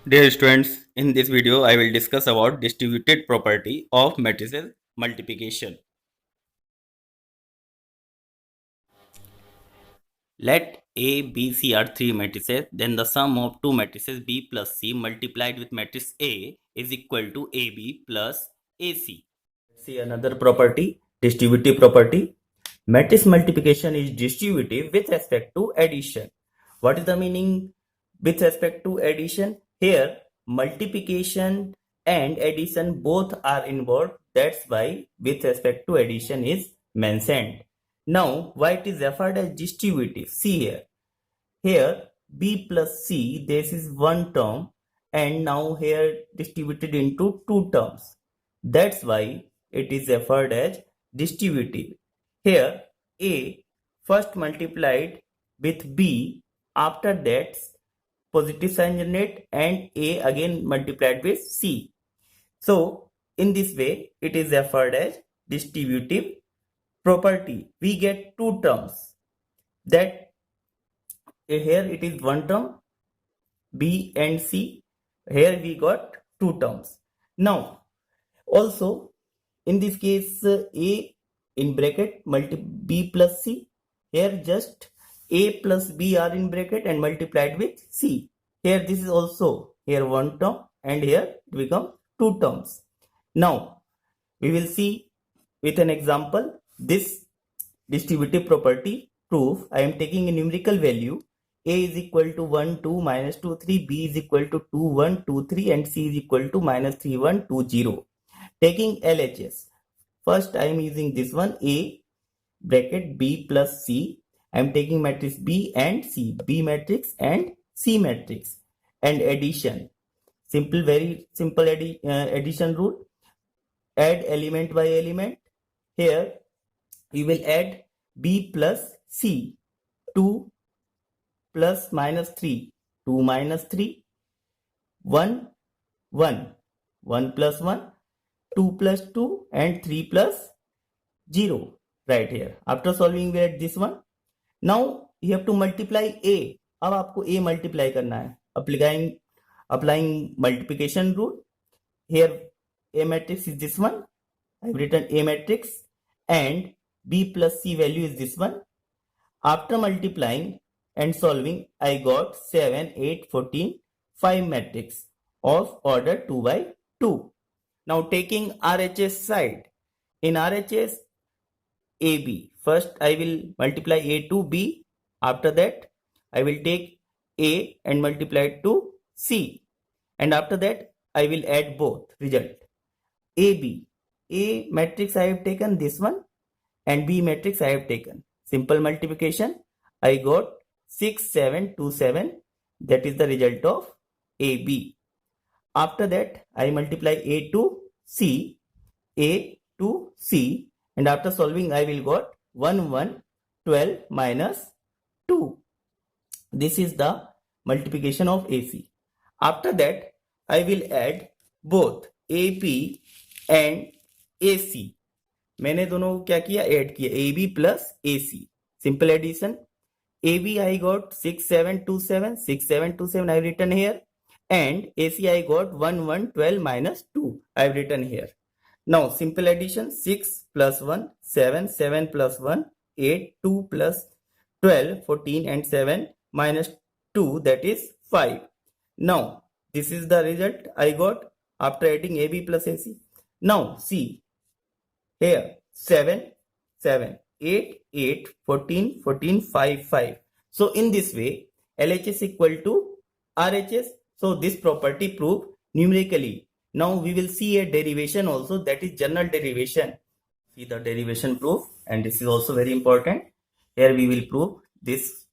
Dear students, in this video I will discuss about distributed property of matrices multiplication. Let A, B, C are three matrices, then the sum of two matrices B plus C multiplied with matrix A is equal to AB plus AC. See another property, distributive property. Matrix multiplication is distributive with respect to addition. What is the meaning with respect to addition? Here, multiplication and addition both are involved. That's why with respect to addition is mentioned. Now, why it is referred as distributive? See here. Here, B plus C, this is one term, and now here distributed into two terms. That's why it is referred as distributive. Here, A first multiplied with B, after that positive sign generate, and A again multiplied with C. So, in this way, it is referred as distributive property. We get two terms. That here it is one term, B and C. Here we got two terms. Now, also in this case, A in bracket B plus C. Here just A plus B are in bracket and multiplied with C. Here this is also here one term and here it becomes two terms. Now we will see with an example this distributive property proof. I am taking a numerical value. A is equal to 1, 2, minus 2, 3, B is equal to 2, 1, 2, 3 and C is equal to minus 3, 1, 2, 0. Taking LHS. First I am using this one, A bracket B plus C. I am taking matrix B and C, B matrix and C matrix, and addition. Very simple addition rule. Add element by element. Here we will add B plus C. 2 plus minus 3, 2 minus 3, 1, 1, 1 plus 1, 2 plus 2 and 3 plus 0 right here. After solving we get this one. Now you have to multiply A. अब आपको A multiply करना है. Applying multiplication rule. Here A matrix is this one. I have written A matrix and B plus C value is this one. After multiplying and solving, I got 7, 8, 14, 5 matrix of order 2 by 2. Now taking RHS side. In RHS, AB. First I will multiply A to B. After that, I will take A and multiply it to C. And after that, I will add both result. AB. A matrix I have taken this one and B matrix I have taken. Simple multiplication. I got 6, 7, 2, 7. That is the result of AB. After that, I multiply A to C, A to C, and after solving, I will got 1, 1, 12 minus 2. This is the multiplication of AC. After that, I will add both AP and AC. मैंने दोनों क्या किया, add किया, AB plus AC. Simple addition. AB I got 6727, 6727 I have written here, and AC I got 1, 1, 12 minus 2 I have written here. Now simple addition. 6 plus 1, 7, 7 plus 1, 8, 2 plus 12, 14 and 7 minus 2, that is 5. Now this is the result I got after adding AB plus AC. Now see here 7, 7, 8, 8, 14, 14, 5, 5. So in this way, LHS equal to RHS. So this property proved numerically. Now we will see a derivation also, that is general derivation. See the derivation proof, and this is also very important. Here we will prove this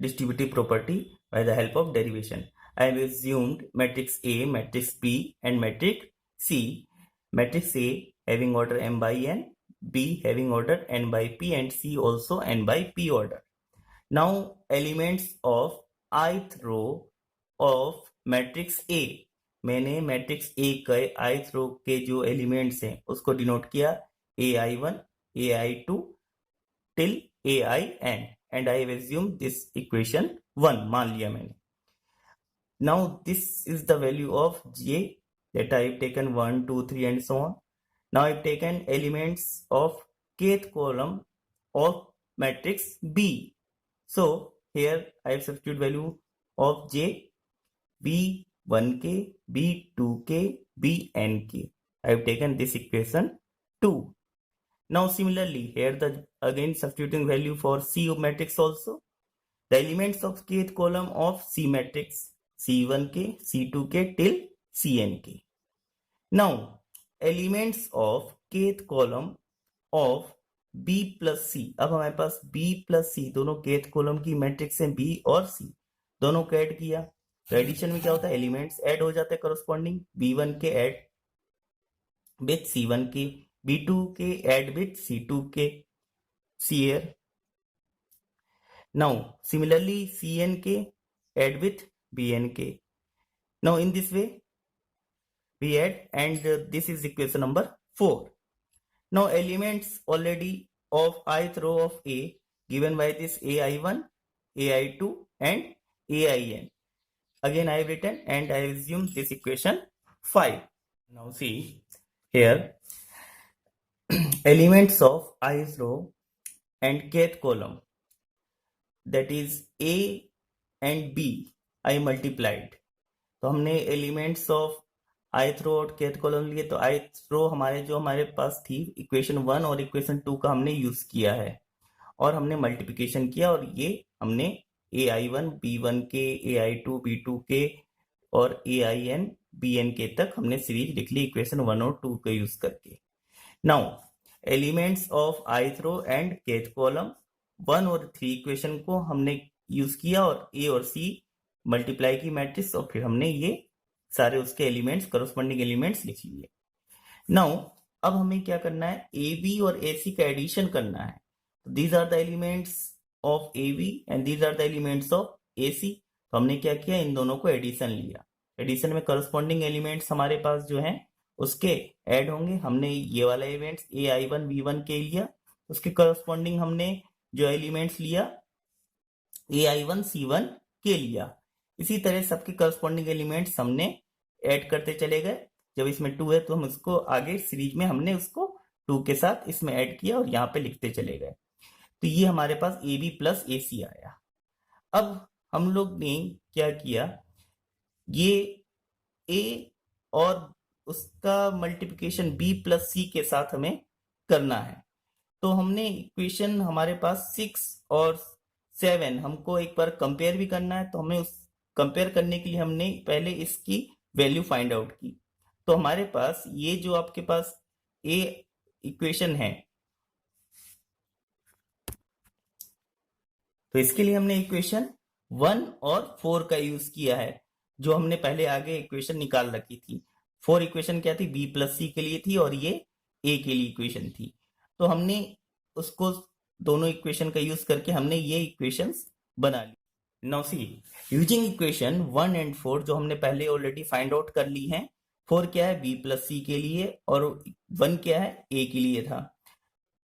distributive property by the help of derivation. I have assumed matrix A, matrix B and matrix C. Matrix A having order m by n, B having order n by p and C also n by p order. Now elements of ith row of matrix A. मैंने matrix A के ith रो के जो elements हैं उसको denote किया AI1, AI2 till AIN, and I have assumed this equation 1 मान लिया मैंने. Now this is the value of J that I have taken 1, 2, 3 and so on. Now I have taken elements of kth column of matrix B. So here I have substitute value of J, B1k, B2k, Bnk. I have taken this equation 2. Now similarly here the again substituting value for C of matrix also. The elements of kth column of C matrix C1k, C2k till Cnk. Now elements of kth column of B plus C. अब हमारे पास B plus C दोनों kth column की matrix हैं B और C दोनों को add किया तो एडिशन में क्या होता है एलिमेंट्स ऐड हो जाते हैं करस्पॉन्डिंग B1 के ऐड विथ C1 के B2 के ऐड विथ C2 के here. Now similarly Cnk add with Bnk. Now in this way we add and this is equation number 4. Now elements already of ith row of A given by this AI1, AI2 and AIN. Again I have written and I assume this equation 5. Now see here elements of ith row and kth column that is A and B I multiplied. तो हमने elements of ith रो और kth column लिए तो ith रो हमारे पास थी equation 1 और equation 2 का हमने यूज किया है और हमने मल्टीप्लिकेशन किया और ये हमने AI1 B1 के AI2 B2 के और AIN BN के तक हमने सीरीज लिख ली इक्वेशन 1 और 2 का यूज करके. Now elements of ith row and kth column 1 और 3 इक्वेशन को हमने यूज किया और A और C मल्टीप्लाई की मैट्रिक्स और फिर हमने ये सारे उसके एलिमेंट्स करस्पॉन्डिंग एलिमेंट्स लिख लिए. नाउ अब हमें क्या करना है AB और AC का एडिशन करना है. These are the elements of AB and these are the elements of AC. तो हमने क्या किया इन दोनों को एडिशन लिया. एडिशन में करस्पॉन्डिंग एलिमेंट्स हमारे पास जो हैं उसके ऐड होंगे. हमने ये वाला एलिमेंट्स AI1 B1 के लिया उसके करस्पॉन्डिंग हमने जो एलिमेंट्स लिया AI1 C1 के लिया. इसी तरह सबके करस्पॉन्डिंग एलिमेंट्स हमने ऐड करते चले गए. जब इसमें 2 है तो हम उसको आगे सीरीज में हमने उसको 2 के साथ इसमें ऐड किया और यहाँ पे लिखते चले गए. तो ये हमारे पास AB प्लस AC आया. अब हम लोग ने क्या किया ये A और उसका मल्टीप्लिकेशन B प्लस C के साथ हमें करना है. तो हमने इक्वेशन हमारे पास 6 और 7 हमको एक बार कंपेयर भी करना है. तो हमें उस कंपेयर करने के लिए हमने पहले इसकी वैल्यू फाइंड आउट की. तो हमारे पास ये जो आपके पास A इक्वेशन है तो इसके लिए हमने इक्वेशन 1 और 4 का यूज किया है जो हमने पहले आगे इक्वेशन निकाल रखी थी. 4 इक्वेशन क्या थी B प्लस C के लिए थी और ये A के लिए इक्वेशन थी. तो हमने उसको दोनों इक्वेशन का यूज करके हमने ये इक्वेशंस बना ली. Now see using equation 1 and 4 जो हमने पहले ऑलरेडी फाइंड आउट कर ली है. 4 क्या है B प्लस C के लिए और 1 क्या है A के लिए था.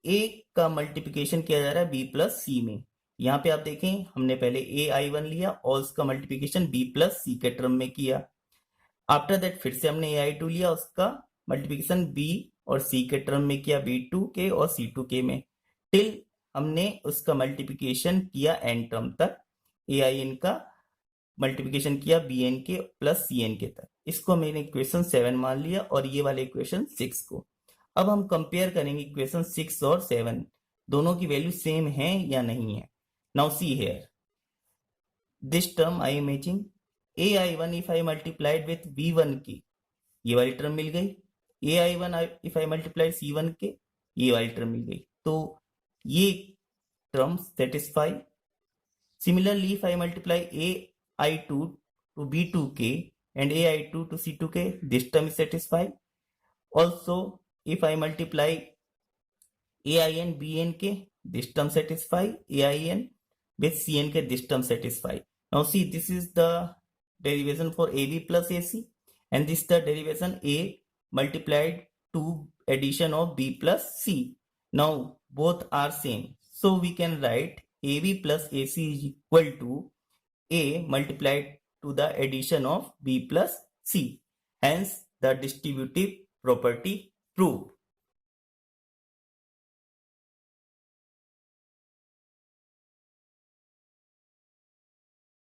A का मल्टीप्लिकेशन किया जा रहा है B प्लस C में. यहाँ पे आप देखें हमने पहले AI1 लिया और उसका मल्टीप्लिकेशन B प्लस C के टर्म में किया. आफ्टर दैट फिर से हमने AI2 लिया उसका मल्टीप्लिकेशन B और C के टर्म में किया B2 के और C2 के में टिल हमने उसका मल्टीप्लिकेशन किया n टर्म तक. AIN का मल्टीप्लिकेशन किया BN के प्लस CN के तक. इसको मैंने इक्वेशन 7 मान लिया और ये वाले इक्वेशन 6 को. अब हम कंपेयर करेंगे इक्वेशन 6 और 7 दोनों की वैल्यू सेम है या नहीं है. Now see here this term I am matching AI1 if I multiplied with B1 की ये वाली टर्म मिल गई. AI1 if I multiplied C1 के ये वाली टर्म मिल गई. तो ये term satisfy. Similarly, if I multiply AI2 to B2k and AI2 to C2k, this term is satisfied. Also, if I multiply AIN BNK, this term satisfy. AIN with CNK, this term satisfy. Now see, this is the derivation for AB plus AC and this is the derivation A multiplied to addition of B plus C. Now both are same. So we can write AB plus AC is equal to A multiplied to the addition of B plus C. Hence, the distributive property proved.